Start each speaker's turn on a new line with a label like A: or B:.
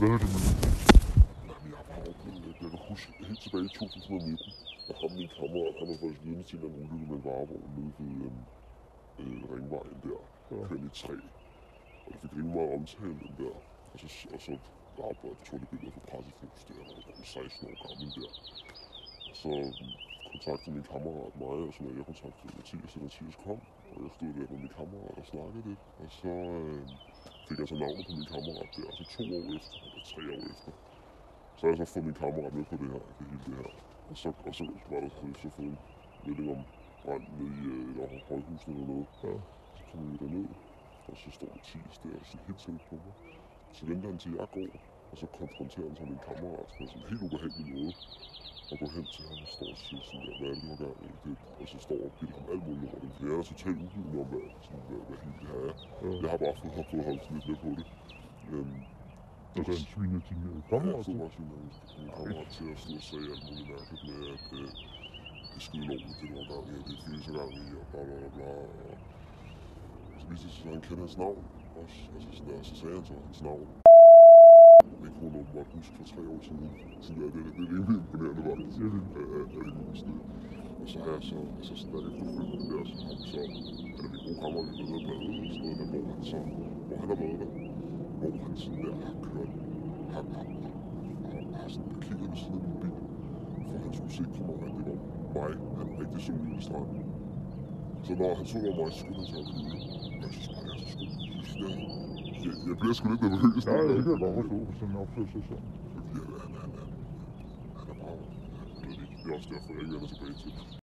A: Hvad er det med?
B: Jamen, jeg har bare oplevet, at jeg kan huske helt tilbage i 2019, der ham min kammerat, han var faktisk vidne til en ulykke med en varevogn nede ved Ringvejen der, kørende i træ. Og det fik rimelig meget omtale, den der. Og så tog de billeder fra Pressefokus der, og der var 16 år gammel der. Og så kontaktede min kammerat mig, og så når jeg kontaktede Mathias, og Mathias kom, og jeg stod der med min kammerat og snakkede lidt. Og så fik jeg så navnet på min kammerat der, og så 2 år efter, eller 3 år efter, så har jeg så fået min kammerat med på det her, det hele det her. Og så var der så fået en melding om brand nede i et højhus eller noget. Ja. Så kom vi derned, og så står Mathias der og sådan helt tæt på mig. Så venter han til jeg går, og så konfronterer han sig med min kammerat på sådan en helt ubehagelig måde. Og går hen til ham og står og siger sådan der, hvad er det, du har gang i? Og så står og bilder ham alt muligt over det. For jeg er totalt uvidende om, hvad hele det her er. Ja. Jeg har bare fået ham sådan lidt med på det.
A: Og så sviner din kammerat?
B: Ja, jeg stod bare og sviner min kammerat til at stå og sige alt muligt mærkeligt med, at det er skide lovligt, det du har gang i, og det er fysisk gang i, og bla bla bla. Og så viste det sig, at han kender hans navn også. Altså sådan der, så sagde han så hans navn. Det kunne hun åbenbart huske for 3 år siden. Så det er rimelig imponerende faktisk, at jeg kunne huske det. Og så har jeg så, altså sådan der efterfølgende der, så har vi så, eller min gode kammer, vi ved at bade og sådan noget, der hvor han har været der, hvor han sådan der har kørt, har sådan parkeret ved siden af min bil, for han skulle sikre mig, at det var mig, han rigtig så ud i stranden. Så når han så det var mig, så skulle han så op i det. Og jeg synes bare, jeg er så sgu. Jeg bliver sgu lidt nervøs.
A: Ja, det kan jeg godt forstå, hvis han opfører sig sådan.
B: Fordi han er bare... Det er også derfor, jeg ikke vender tilbage til.